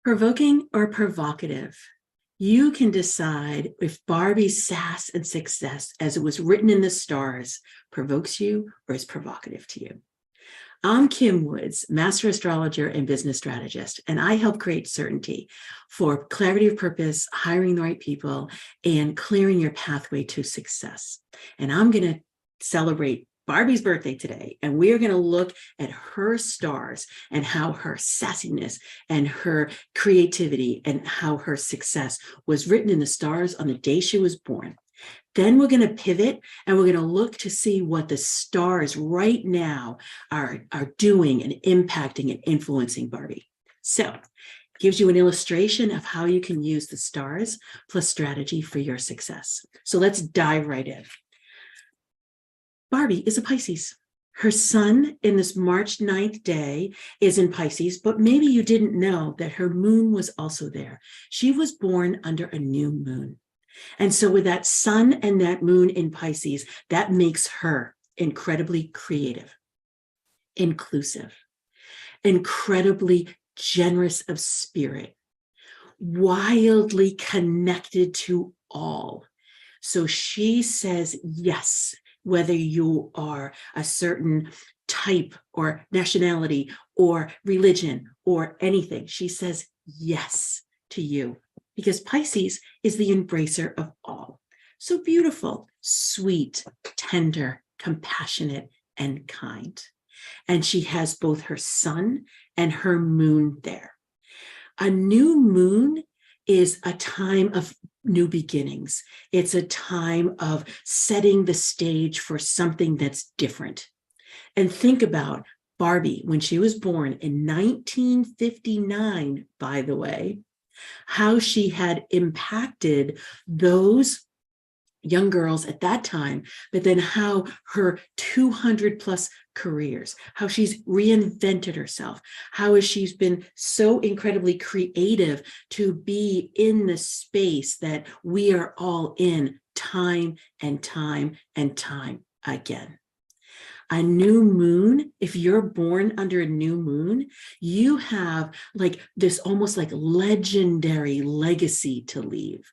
Provoking or provocative? You can decide if Barbie's sass and success, as it was written in the stars, provokes you or is provocative to you. I'm Kim Woods, master astrologer and business strategist, and I help create certainty for clarity of purpose, hiring the right people, and clearing your pathway to success. And I'm going to celebrate Barbie's birthday today, and we are going to look at her stars and how her sassiness and her creativity and how her success was written in the stars on the day she was born. Then we're going to pivot and we're going to look to see what the stars right now are doing and impacting and influencing Barbie. So it gives you an illustration of how you can use the stars plus strategy for your success. So let's dive right in. Barbie is a Pisces. Her sun in this March 9th day is in Pisces, but maybe you didn't know that her moon was also there. She was born under a new moon. And so with that sun and that moon in Pisces, that makes her incredibly creative, inclusive, incredibly generous of spirit, wildly connected to all. So she says yes, whether you are a certain type or nationality or religion or anything. She says yes to you because Pisces is the embracer of all. So beautiful, sweet, tender, compassionate, and kind. And she has both her sun and her moon there. A new moon is a time of new beginnings. It's a time of setting the stage for something that's different. And think about Barbie when she was born in 1959, by the way, how she had impacted those young girls at that time, but then how her 200 plus careers, how she's reinvented herself, how she's been so incredibly creative to be in the space that we are all in time and time and time again. A new moon, if you're born under a new moon, you have like this almost like legendary legacy to leave.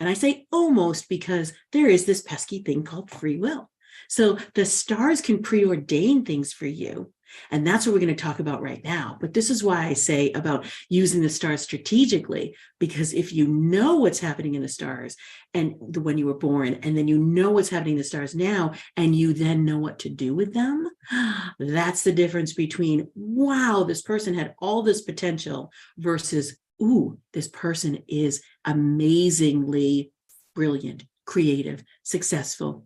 And I say almost because there is this pesky thing called free will. So the stars can preordain things for you. And that's what we're going to talk about right now. But this is why I say about using the stars strategically, because if you know what's happening in the stars and when you were born, and then you know what's happening in the stars now, and you then know what to do with them, that's the difference between, wow, this person had all this potential versus, ooh, this person is amazingly brilliant, creative, successful,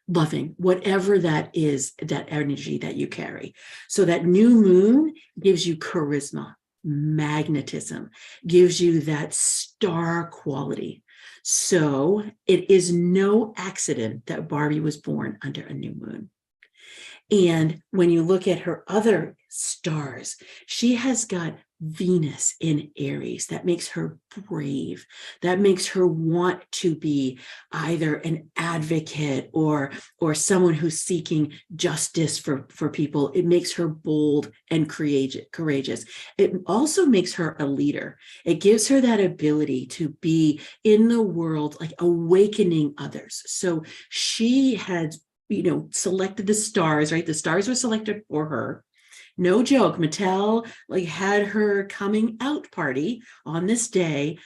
loving, whatever that is, that energy that you carry. So that new moon gives you charisma, magnetism, gives you that star quality. So it is no accident that Barbie was born under a new moon. And when you look at her other stars, she has got Venus in Aries. That makes her brave. That makes her want to be either an advocate or someone who's seeking justice for people. It makes her bold and courageous. It also makes her a leader. It gives her that ability to be in the world, like awakening others. So she had selected the stars, right? The stars were selected for her. No joke, Mattel had her coming out party on this day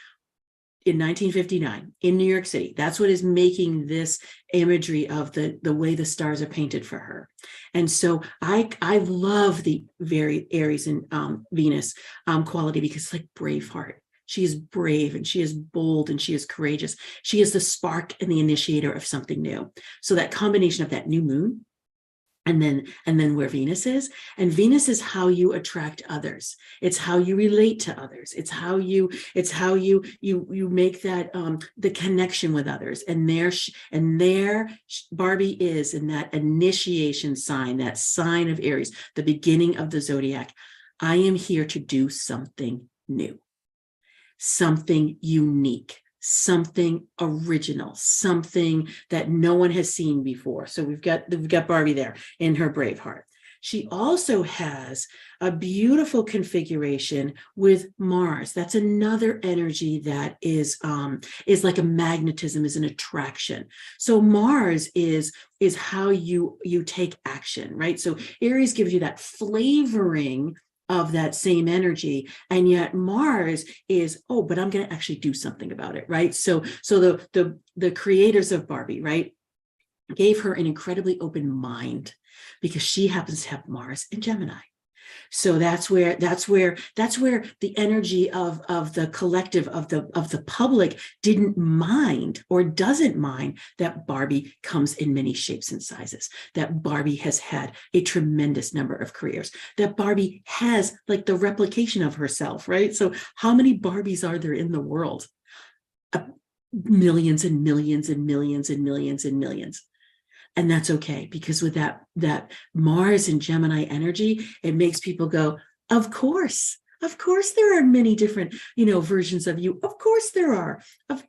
in 1959 in New York City. That's what is making this imagery of the way the stars are painted for her. And so I love the very Aries and Venus quality because it's like Braveheart. She is brave and she is bold and she is courageous. She is the spark and the initiator of something new. So that combination of that new moon and then where Venus is, and Venus is how you attract others. It's how you relate to others. It's how you make that the connection with others. And there Barbie is in that initiation sign, that sign of Aries, the beginning of the Zodiac. I am here to do something new, something unique, something original, something that no one has seen before. So we've got Barbie there in her Braveheart. She also has a beautiful configuration with Mars. That's another energy that is like a magnetism, is an attraction. So Mars is how you take action, right? So Aries gives you that flavoring of that same energy, and yet Mars is, oh, but I'm going to actually do something about it, right? So the creators of Barbie, right, gave her an incredibly open mind because she happens to have Mars in Gemini. So that's where the energy of the collective, of the public, didn't mind or doesn't mind that Barbie comes in many shapes and sizes, that Barbie has had a tremendous number of careers, that Barbie has like the replication of herself, right? So how many Barbies are there in the world? Millions and millions and millions and millions and millions. And that's okay, because with that Mars and Gemini energy, it makes people go, of course there are many different, versions of you. Of course there are. Of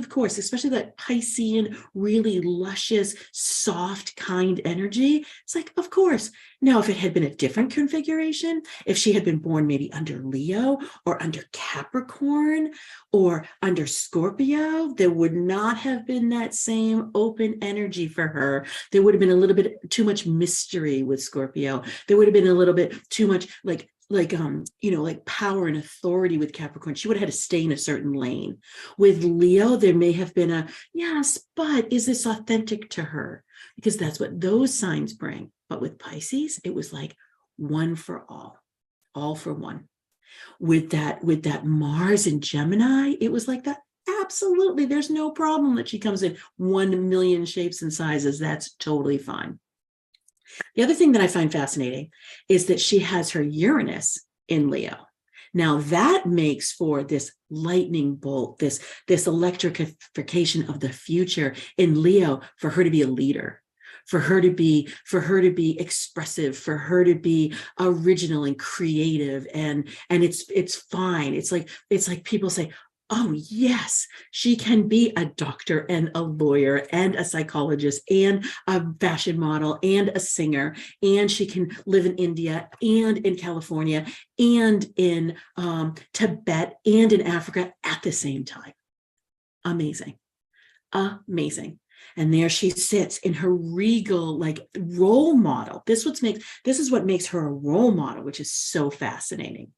course, especially that Piscean, really luscious, soft, kind energy. It's like, of course. Now, if it had been a different configuration, if she had been born maybe under Leo or under Capricorn or under Scorpio, there would not have been that same open energy for her. There would have been a little bit too much mystery with Scorpio. There would have been a little bit too much like power and authority with Capricorn. She would have had to stay in a certain lane. With Leo, there may have been a, yes, but is this authentic to her? Because that's what those signs bring. But with Pisces, it was like one for all for one. With that Mars and Gemini, it was like that. Absolutely. There's no problem that she comes in 1 million shapes and sizes. That's totally fine. The other thing that I find fascinating is that she has her Uranus in Leo. Now that makes for this lightning bolt, this electrification of the future in Leo, for her to be a leader, for her to be expressive, for her to be original and creative, and it's fine. It's like people say, oh, yes, she can be a doctor and a lawyer and a psychologist and a fashion model and a singer. And she can live in India and in California and in Tibet and in Africa at the same time. Amazing. Amazing. And there she sits in her regal, like, role model. This is what makes her a role model, which is so fascinating.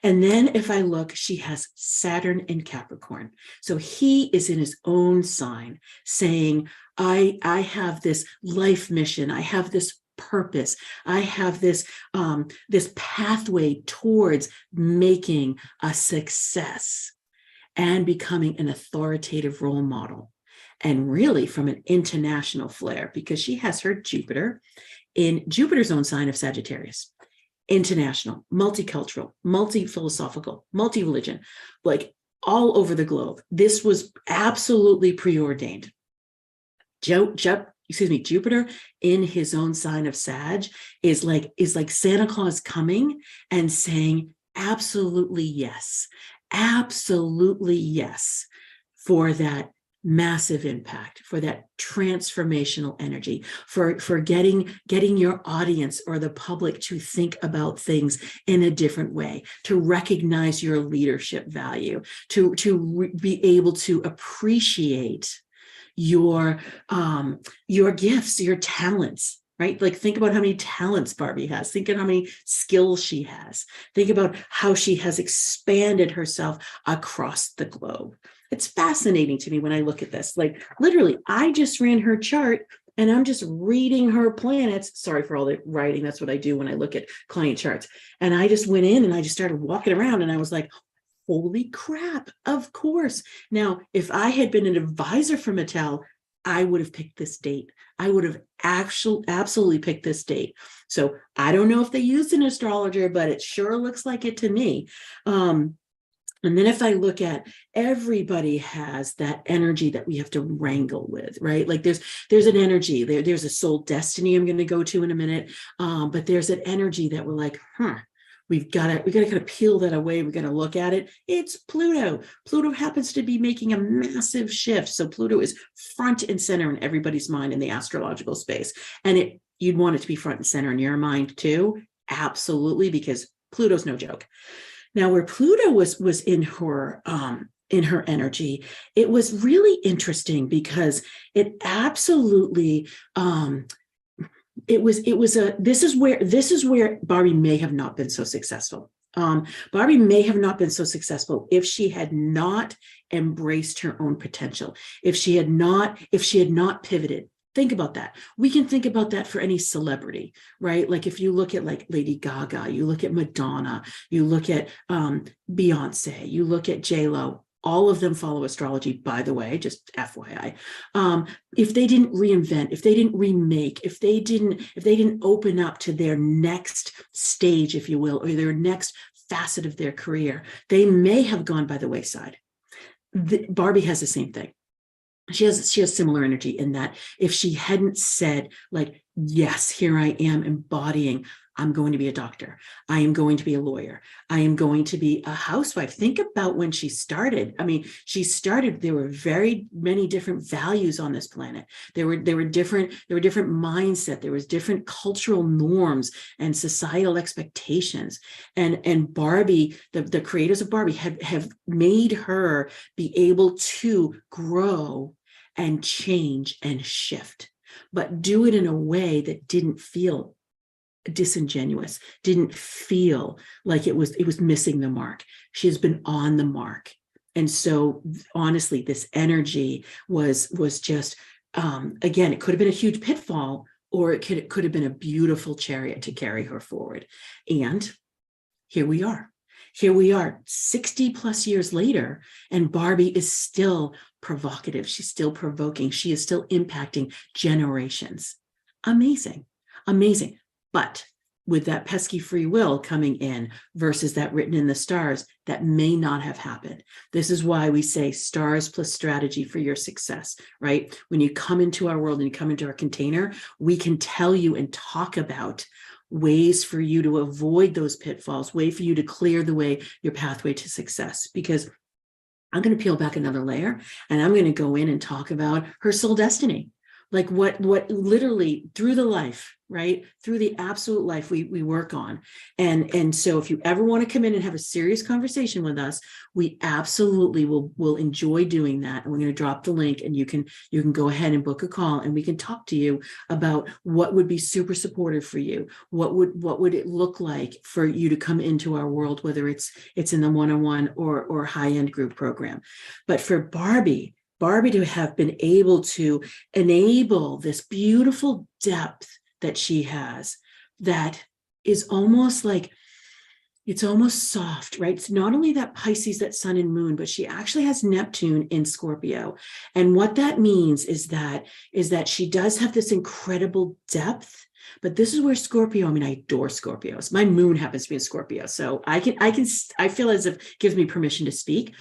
And then if I look, she has Saturn in Capricorn. So he is in his own sign saying, I have this life mission. I have this purpose. I have this pathway towards making a success and becoming an authoritative role model. And really from an international flair, because she has her Jupiter in Jupiter's own sign of Sagittarius. International, multicultural, multi-philosophical, multi-religion, like all over the globe. This was absolutely preordained. Jupiter in his own sign of Sag is like Santa Claus coming and saying, absolutely yes for that massive impact, for that transformational energy, for getting your audience or the public to think about things in a different way, to recognize your leadership value, to be able to appreciate your gifts, your talents, right? Like, think about how many talents Barbie has. Think of how many skills she has. Think about how she has expanded herself across the globe. It's fascinating to me when I look at this. Like, literally, I just ran her chart and I'm just reading her planets. Sorry for all the writing. That's what I do when I look at client charts. And I just went in and I just started walking around and I was like, holy crap, of course. Now, if I had been an advisor for Mattel, I would have picked this date. I would have absolutely picked this date. So I don't know if they used an astrologer, but it sure looks like it to me. And then if I look at, everybody has that energy that we have to wrangle with, right? Like there's an energy, there's a soul destiny I'm going to go to in a minute. But there's an energy that we're like, we got to kind of peel that away. We're going to look at it. It's Pluto. Pluto happens to be making a massive shift. So Pluto is front and center in everybody's mind in the astrological space. And you'd want it to be front and center in your mind too. Absolutely, because Pluto's no joke. Now, where Pluto was in her energy, it was really interesting because it absolutely this is where Barbie may have not been so successful. Barbie may have not been so successful if she had not embraced her own potential, if she had not pivoted. Think about that. We can think about that for any celebrity, right? Like if you look at like Lady Gaga, you look at Madonna, you look at Beyonce, you look at J-Lo, all of them follow astrology, by the way, just FYI. If they didn't reinvent, if they didn't remake, if they didn't open up to their next stage, if you will, or their next facet of their career, they may have gone by the wayside. Barbie has the same thing. She has similar energy in that if she hadn't said like, yes, here I am embodying, I'm going to be a doctor. I am going to be a lawyer. I am going to be a housewife. Think about when she started. I mean, there were very many different values on this planet. There were different mindset. There was different cultural norms and societal expectations. And Barbie, the creators of Barbie have made her be able to grow and change and shift, but do it in a way that didn't feel disingenuous, didn't feel like it was missing the mark. She has been on the mark. And so honestly, this energy was just, again, it could have been a huge pitfall, or it could have been a beautiful chariot to carry her forward. And here we are 60 plus years later, and Barbie is still provocative. She's still provoking. She is still impacting generations. Amazing. But with that pesky free will coming in versus that written in the stars, that may not have happened. This is why we say stars plus strategy for your success, right? When you come into our world and you come into our container, we can tell you and talk about ways for you to avoid those pitfalls, way for you to clear the way, your pathway to success. Because I'm going to peel back another layer and I'm going to go in and talk about her soul destiny. Like what literally through the life, right? Through the absolute life we work on. And so if you ever want to come in and have a serious conversation with us, we absolutely will enjoy doing that. And we're going to drop the link and you can go ahead and book a call and we can talk to you about what would be super supportive for you. What would it look like for you to come into our world, whether it's in the one-on-one or high-end group program. But for Barbie to have been able to enable this beautiful depth that she has, that is almost like, it's almost soft, right? It's not only that Pisces, that sun and moon, but she actually has Neptune in Scorpio. And what that means is that she does have this incredible depth. But this is where Scorpio, I mean, I adore Scorpios. My moon happens to be in Scorpio. So I feel as if it gives me permission to speak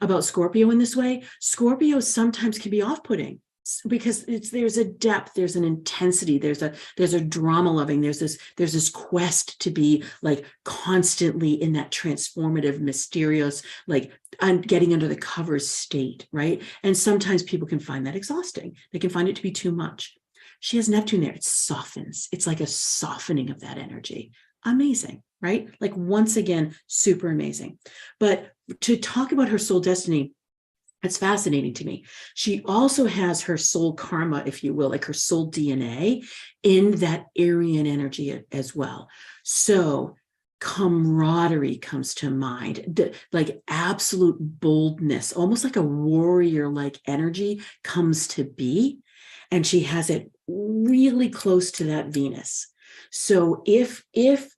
about Scorpio in this way. Scorpio sometimes can be off-putting because there's a depth, there's an intensity, there's a drama loving, there's this quest to be like constantly in that transformative, mysterious, like I'm getting under the covers state, right? And sometimes people can find that exhausting. They can find it to be too much. She has Neptune there. It softens. It's like a softening of that energy. Amazing, right? Like once again, super amazing. But to talk about her soul destiny, it's fascinating to me. She also has her soul karma, if you will, like her soul DNA in that Aryan energy as well. So camaraderie comes to mind, like absolute boldness, almost like a warrior-like energy comes to be. And she has it really close to that Venus. So if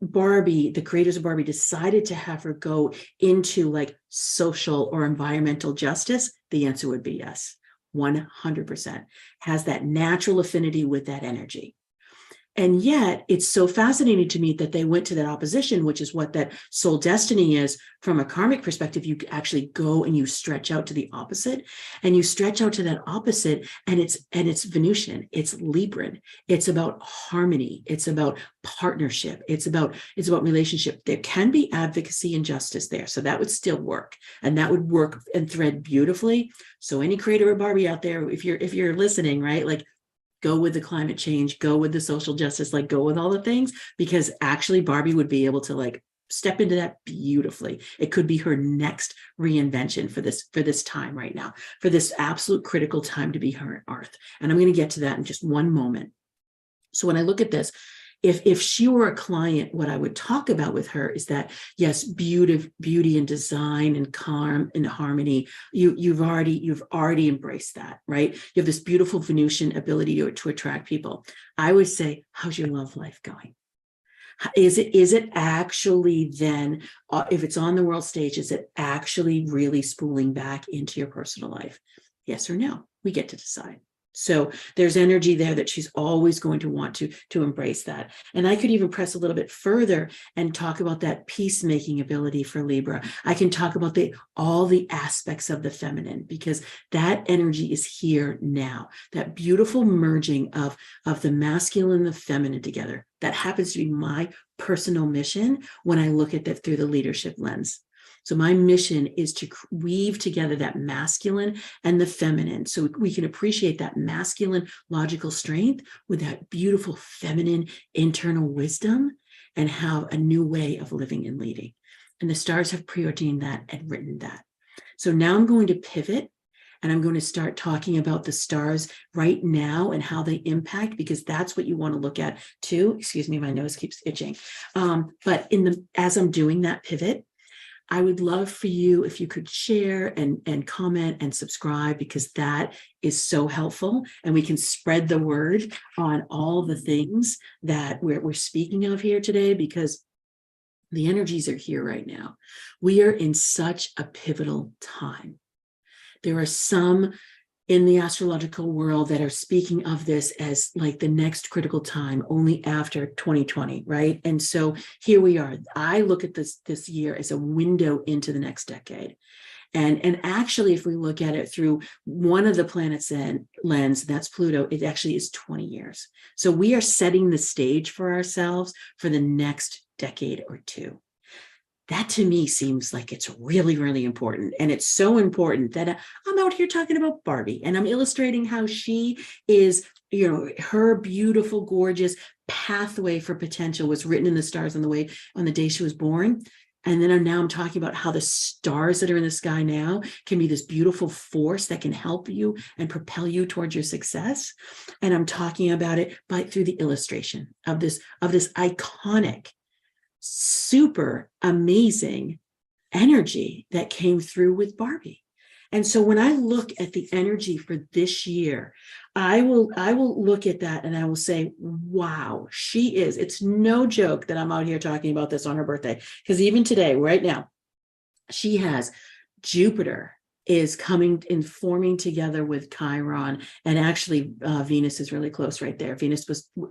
Barbie, the creators of Barbie, decided to have her go into like social or environmental justice, the answer would be yes, 100%. Has that natural affinity with that energy. And yet it's so fascinating to me that they went to that opposition, which is what that soul destiny is. From a karmic perspective, you actually go and you stretch out to the opposite, and you stretch out to that opposite, and it's Venusian, it's Libran, it's about harmony, it's about partnership, it's about relationship. There can be advocacy and justice there, so that would still work, and that would work and thread beautifully. So any creator of Barbie out there, if you're listening, right, like go with the climate change, go with the social justice, like go with all the things, because actually Barbie would be able to like step into that beautifully. It could be her next reinvention for this time right now, for this absolute critical time to be her Earth. And I'm going to get to that in just one moment. So when I look at this, if she were a client, what I would talk about with her is that, yes, beauty and design and calm and harmony, you've already embraced that, right? You have this beautiful Venusian ability to attract people. I would say, how's your love life going? Is it actually then, if it's on the world stage, is it actually really spooling back into your personal life? Yes or no? We get to decide. So there's energy there that she's always going to want to embrace that. And I could even press a little bit further and talk about that peacemaking ability for Libra. I can talk about all the aspects of the feminine, because that energy is here now. That beautiful merging of the masculine and the feminine together. That happens to be my personal mission when I look at that through the leadership lens. So my mission is to weave together that masculine and the feminine, so we can appreciate that masculine logical strength with that beautiful feminine internal wisdom, and have a new way of living and leading. And the stars have preordained that and written that. So now I'm going to pivot, and I'm going to start talking about the stars right now and how they impact, because that's what you want to look at too. Excuse me, my nose keeps itching. But as I'm doing that pivot, I would love for you if you could share and comment and subscribe, because that is so helpful, and we can spread the word on all the things that we're speaking of here today, because the energies are here right now. We are in such a pivotal time. There are some in the astrological world that are speaking of this as like the next critical time, only after 2020, right? And so here we are. I look at this year as a window into the next decade. And actually, if we look at it through one of the planets' lens, that's Pluto, it actually is 20 years. So we are setting the stage for ourselves for the next decade or two. That to me seems like it's really, really important. And it's so important that I'm out here talking about Barbie, and I'm illustrating how she is, her beautiful, gorgeous pathway for potential was written in the stars on the day she was born. And then now I'm talking about how the stars that are in the sky now can be this beautiful force that can help you and propel you towards your success. And I'm talking about it through the illustration of this iconic, super amazing energy that came through with Barbie. And so when I look at the energy for this year, I will look at that and I will say, wow, it's no joke that I'm out here talking about this on her birthday, because even today, right now, she has Jupiter is coming and forming together with Chiron, and actually Venus is really close right there.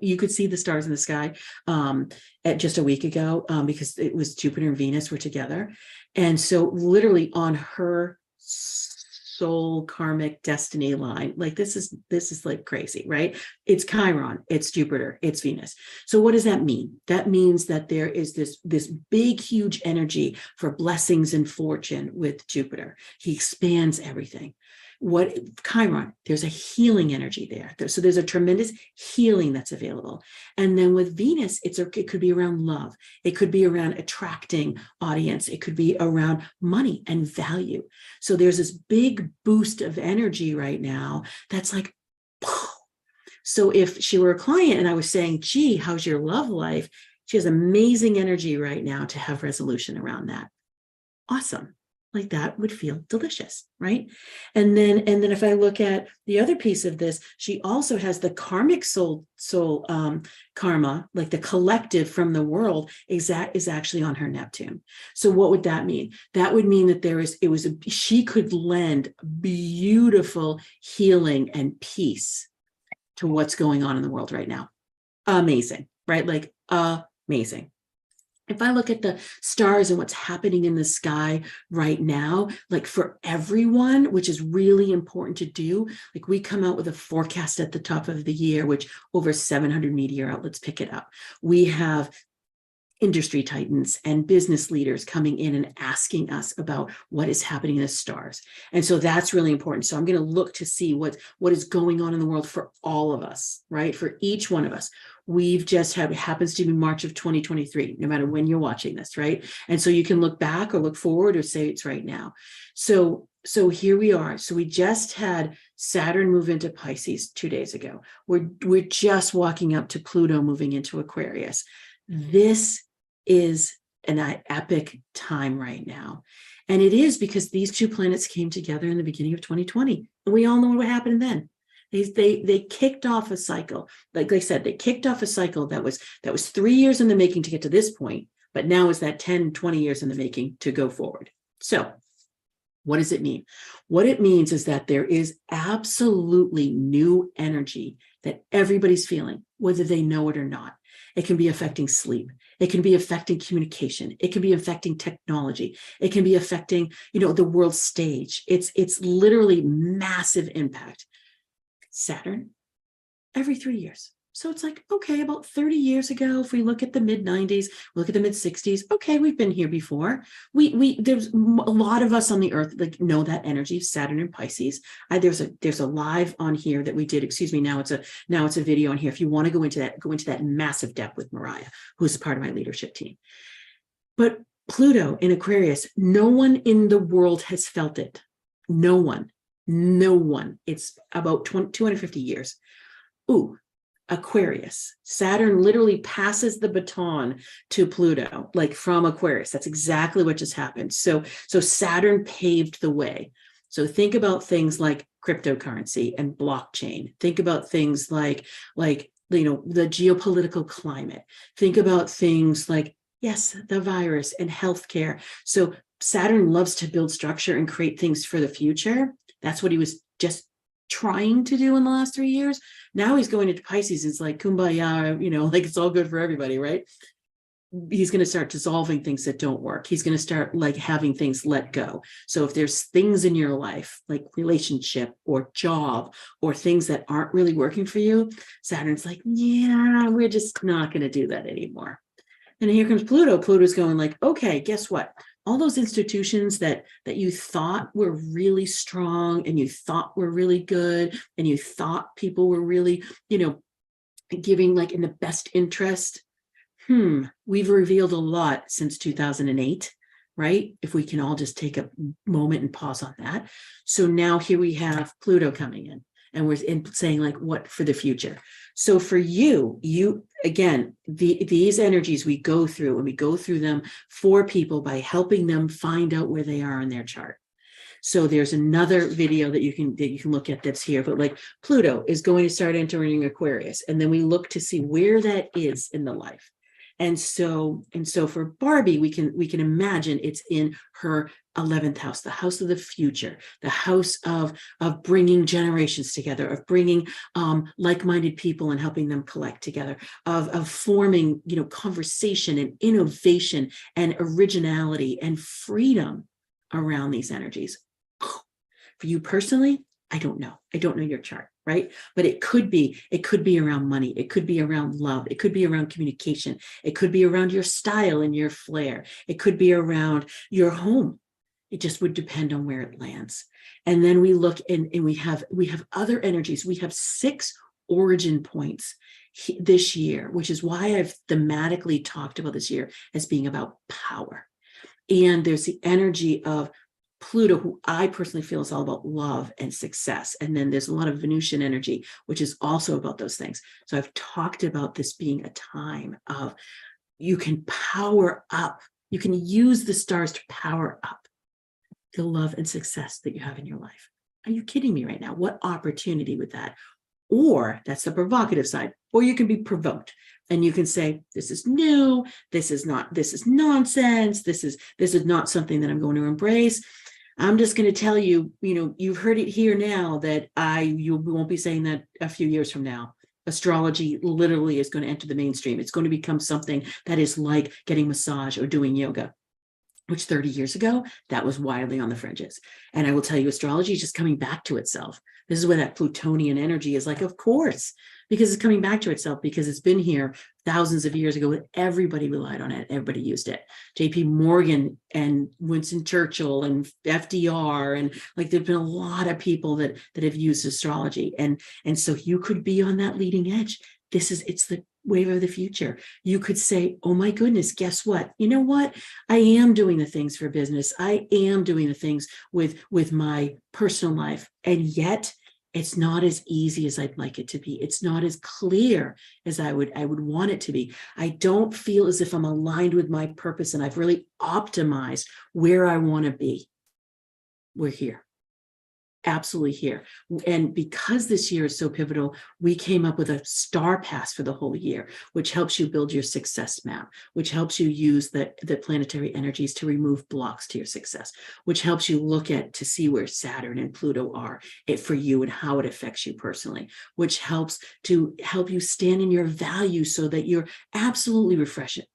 You could see the stars in the sky at just a week ago because it was Jupiter and Venus were together. And so literally on her soul karmic destiny line, like this is like crazy, right? It's Chiron, it's Jupiter, it's Venus. So what does that mean? That means that there is this big, huge energy for blessings and fortune with Jupiter. He expands everything. What Chiron, there's a healing energy there. So there's a tremendous healing that's available. And then with Venus, it could be around love. It could be around attracting audience. It could be around money and value. So there's this big boost of energy right now that's like, whoa. So if she were a client and I was saying, gee, how's your love life? She has amazing energy right now to have resolution around that. Awesome. Like that would feel delicious, right? And then if I look at the other piece of this, she also has the karmic soul karma, like the collective from the world, is actually on her Neptune. So what would that mean? That would mean that she could lend beautiful healing and peace to what's going on in the world right now. Amazing, right? Like amazing. If I look at the stars and what's happening in the sky right now, like for everyone, which is really important to do, like we come out with a forecast at the top of the year, which over 700 media outlets pick it up. We have industry titans and business leaders coming in and asking us about what is happening in the stars. And so that's really important. So I'm going to look to see what is going on in the world for all of us, right? For each one of us. We've just had, it happens to be March of 2023, no matter when you're watching this, right? And so you can look back or look forward or say it's right now. So here we are. So we just had Saturn move into Pisces 2 days ago. We're just walking up to Pluto moving into Aquarius. This is an epic time right now. And it is because these two planets came together in the beginning of 2020. And we all know what happened then. They kicked off a cycle. Like I said, they kicked off a cycle that was 3 years in the making to get to this point, but now is that 10, 20 years in the making to go forward. So what does it mean? What it means is that there is absolutely new energy that everybody's feeling, whether they know it or not. It can be affecting sleep. It can be affecting communication. It can be affecting technology. It can be affecting, the world stage. It's literally massive impact. Saturn, every 3 years. So it's like, okay, about 30 years ago, if we look at the mid 90s, look at the mid 60s, okay, we've been here before. There's a lot of us on the earth that know that energy, Saturn and Pisces. There's a live on here that we did, now it's a video on here. If you want to go into that massive depth with Mariah, who's part of my leadership team. But Pluto in Aquarius, no one in the world has felt it. No one. It's about 250 years. Ooh. Aquarius. Saturn literally passes the baton to Pluto, like from Aquarius. That's exactly what just happened. So Saturn paved the way. So think about things like cryptocurrency and blockchain. Think about things like the geopolitical climate. Think about things like, yes, the virus and healthcare. So Saturn loves to build structure and create things for the future. That's what he was just trying to do in the last 3 years. Now he's going into Pisces. It's like kumbaya, like it's all good for everybody, right? He's going to start dissolving things that don't work. He's going to start like having things let go. So if there's things in your life, like relationship or job or things that aren't really working for you, Saturn's like, yeah, we're just not going to do that anymore. And here comes Pluto. Pluto's going like, okay, guess what? All those institutions that you thought were really strong and you thought were really good and you thought people were really, giving like in the best interest. We've revealed a lot since 2008, right? If we can all just take a moment and pause on that. So now here we have Pluto coming in. And we're saying like what for the future. So for you again, these energies we go through, and we go through them for people by helping them find out where they are in their chart. So there's another video that you can look at that's here, but like Pluto is going to start entering Aquarius, and then we look to see where that is in the life. And so for Barbie, we can imagine it's in her 11th house, the house of the future, the house of bringing generations together, of bringing like-minded people and helping them collect together, of forming, conversation and innovation and originality and freedom around these energies. For you personally, I don't know your chart, right? But it could be around money. It could be around love. It could be around communication. It could be around your style and your flair. It could be around your home. It just would depend on where it lands. And then we look and we have other energies. We have 6 origin points this year, which is why I've thematically talked about this year as being about power. And there's the energy of Pluto, who I personally feel is all about love and success. And then there's a lot of Venusian energy, which is also about those things. So I've talked about this being a time of you can power up. You can use the stars to power up the love and success that you have in your life. Are you kidding me right now? What opportunity with that? Or that's the provocative side. Or you can be provoked and you can say, this is new. This is nonsense. This is not something that I'm going to embrace. I'm just going to tell you, you've heard it here now that you won't be saying that a few years from now. Astrology literally is going to enter the mainstream. It's going to become something that is like getting massage or doing yoga. which 30 years ago, that was wildly on the fringes. And I will tell you, astrology is just coming back to itself. This is where that Plutonian energy is like, of course, because it's coming back to itself, because it's been here thousands of years ago. Everybody relied on it. Everybody used it. J.P. Morgan and Winston Churchill and FDR. And like, there've been a lot of people that have used astrology. And so you could be on that leading edge. It's the wave of the future. You could say, oh my goodness, guess what? You know what? I am doing the things for business. I am doing the things with my personal life. And yet it's not as easy as I'd like it to be. It's not as clear as I would want it to be. I don't feel as if I'm aligned with my purpose and I've really optimized where I want to be. We're here. Absolutely here. And because this year is so pivotal, we came up with a star pass for the whole year, which helps you build your success map, which helps you use the planetary energies to remove blocks to your success, which helps you look at to see where Saturn and Pluto are for you and how it affects you personally, which helps to help you stand in your value so that you're absolutely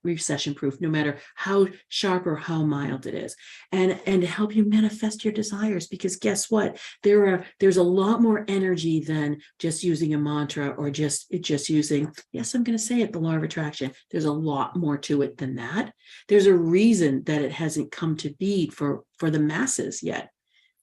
recession proof, no matter how sharp or how mild it is, and to help you manifest your desires. Because guess what? There's a lot more energy than just using a mantra or just using, yes, I'm going to say it, the law of attraction. There's a lot more to it than that. There's a reason that it hasn't come to be for the masses yet.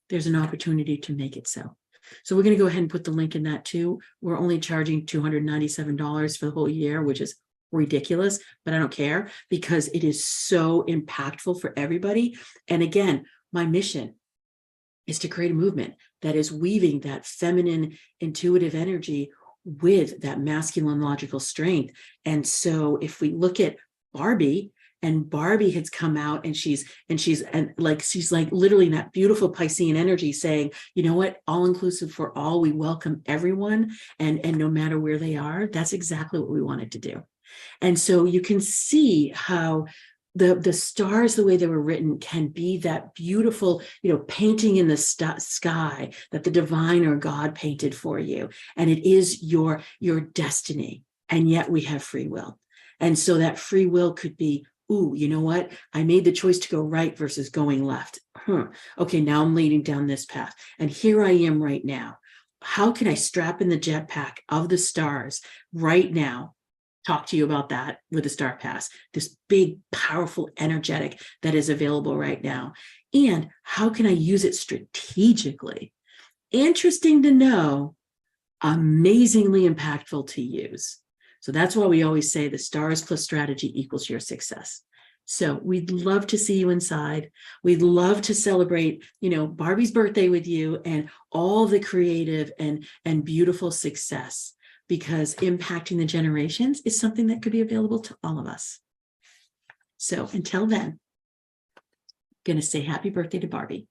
There's an opportunity to make it so. So we're going to go ahead and put the link in that too. We're only charging $297 for the whole year, which is ridiculous, but I don't care because it is so impactful for everybody. And again, my mission is to create a movement that is weaving that feminine intuitive energy with that masculine logical strength. And so if we look at Barbie, and Barbie has come out and she's like literally that beautiful Piscean energy saying, you know what, all inclusive for all, we welcome everyone and no matter where they are. That's exactly what we wanted to do. And so you can see how the stars, the way they were written, can be that beautiful, painting in the sky that the divine or God painted for you. And it is your destiny. And yet we have free will. And so that free will could be, ooh, you know what? I made the choice to go right versus going left. Okay, now I'm leading down this path. And here I am right now. How can I strap in the jetpack of the stars right now? Talk to you about that with the Star Pass, this big, powerful, energetic that is available right now. And how can I use it strategically? Interesting to know, amazingly impactful to use. So that's why we always say the stars plus strategy equals your success. So we'd love to see you inside. We'd love to celebrate, Barbie's birthday with you and all the creative and beautiful success, because impacting the generations is something that could be available to all of us. So until then, I'm going to say happy birthday to Barbie.